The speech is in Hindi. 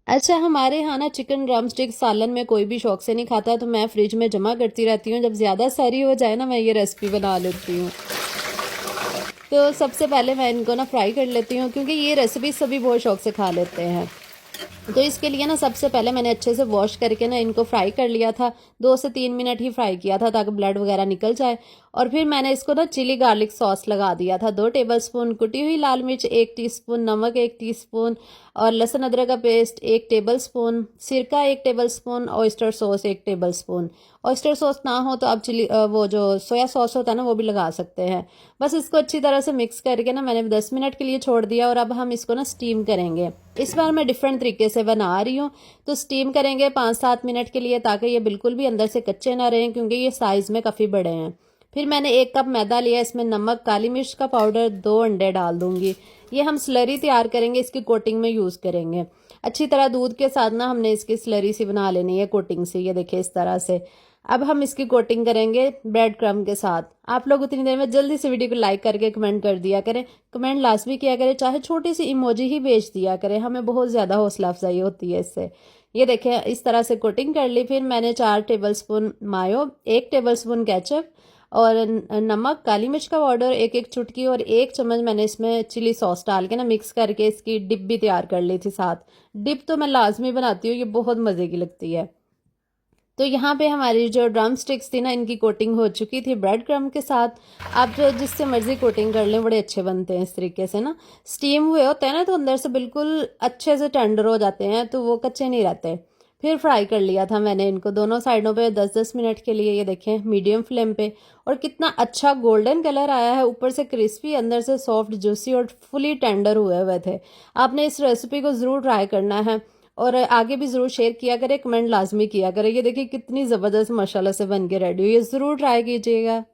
अच्छा, हमारे यहाँ ना चिकन ड्रम स्टिक सालन में कोई भी शौक से नहीं खाता, तो मैं फ्रिज में जमा करती रहती हूँ। जब ज़्यादा सारी हो जाए ना, मैं ये रेसिपी बना लेती हूँ। तो सबसे पहले मैं इनको ना फ्राई कर लेती हूँ, क्योंकि ये रेसिपी सभी बहुत शौक से खा लेते हैं। तो इसके लिए ना सबसे पहले मैंने अच्छे से वॉश करके ना इनको फ्राई कर लिया था। 2 से 3 मिनट ही फ्राई किया था, ताकि ब्लड वगैरह निकल जाए। और फिर मैंने इसको ना चिली गार्लिक सॉस लगा दिया था। 2 टेबलस्पून कुटी हुई लाल मिर्च, 1 टीस्पून नमक, 1 टीस्पून और लहसुन अदरक का पेस्ट 1 टेबलस्पून, सिरका 1 tablespoon, oyster sauce 1 tablespoon. Oyster sauce ना हो तो आप चिली वो जो सोया सॉस होता है ना, वो भी लगा सकते हैं। बस इसको अच्छी तरह से मिक्स करके ना मैंने 10 मिनट के लिए छोड़ दिया। और अब हम इसको ना स्टीम करेंगे। इस बार मैं डिफरेंट तरीके से बना रही हूँ। तो स्टीम करेंगे 5-7 मिनट के लिए, ताकि ये बिल्कुल भी अंदर से कच्चे ना रहें, क्योंकि ये साइज़ में काफ़ी बड़े हैं। फिर मैंने 1 कप मैदा लिया, इसमें नमक, काली मिर्च का पाउडर, 2 अंडे डाल दूंगी। ये हम स्लरी तैयार करेंगे, इसकी कोटिंग में यूज़ करेंगे। अच्छी तरह दूध के साथ ना हमने इसकी स्लरी सी बना लेनी है कोटिंग से, ये देखिए इस तरह से। अब हम इसकी कोटिंग करेंगे ब्रेड क्रम्ब के साथ। आप लोग उतनी देर में जल्दी से वीडियो को लाइक करके कमेंट कर दिया करें। कमेंट लाजमी किया करें, चाहे छोटी सी इमोजी ही भेज दिया करें, हमें बहुत ज़्यादा हौसला अफजाई होती है इससे। ये देखें, इस तरह से कोटिंग कर ली। फिर मैंने 4 टेबलस्पून मायो, 1 टेबलस्पून केचप और नमक, काली मिर्च का पाउडर 1-1 चुटकी और 1 चम्मच मैंने इसमें चिली सॉस डाल के ना मिक्स करके इसकी डिप भी तैयार कर ली थी साथ। डिप तो मैं लाजमी बनाती हूँ, ये बहुत मज़े की लगती है। तो यहाँ पे हमारी जो ड्रम स्टिक्स थी ना, इनकी कोटिंग हो चुकी थी ब्रेड क्रम्ब के साथ। आप जो जिससे मर्जी कोटिंग कर लें, बड़े अच्छे बनते हैं इस तरीके से ना। स्टीम हुए होते हैं ना, तो अंदर से बिल्कुल अच्छे से टेंडर हो जाते हैं, तो वो कच्चे नहीं रहते। फिर फ्राई कर लिया था मैंने इनको दोनों साइडों पे 10-10 मिनट के लिए, ये देखें मीडियम फ्लेम पे। और कितना अच्छा गोल्डन कलर आया है, ऊपर से क्रिस्पी, अंदर से सॉफ्ट, जूसी और फुली टेंडर हुए हुए थे। आपने इस रेसिपी को ज़रूर ट्राई करना है, और आगे भी ज़रूर शेयर किया करें, कमेंट लाजमी किया करें। ये देखिए कितनी ज़बरदस्त माशाल्लाह से बन के रेडी हुई है, ज़रूर ट्राई कीजिएगा।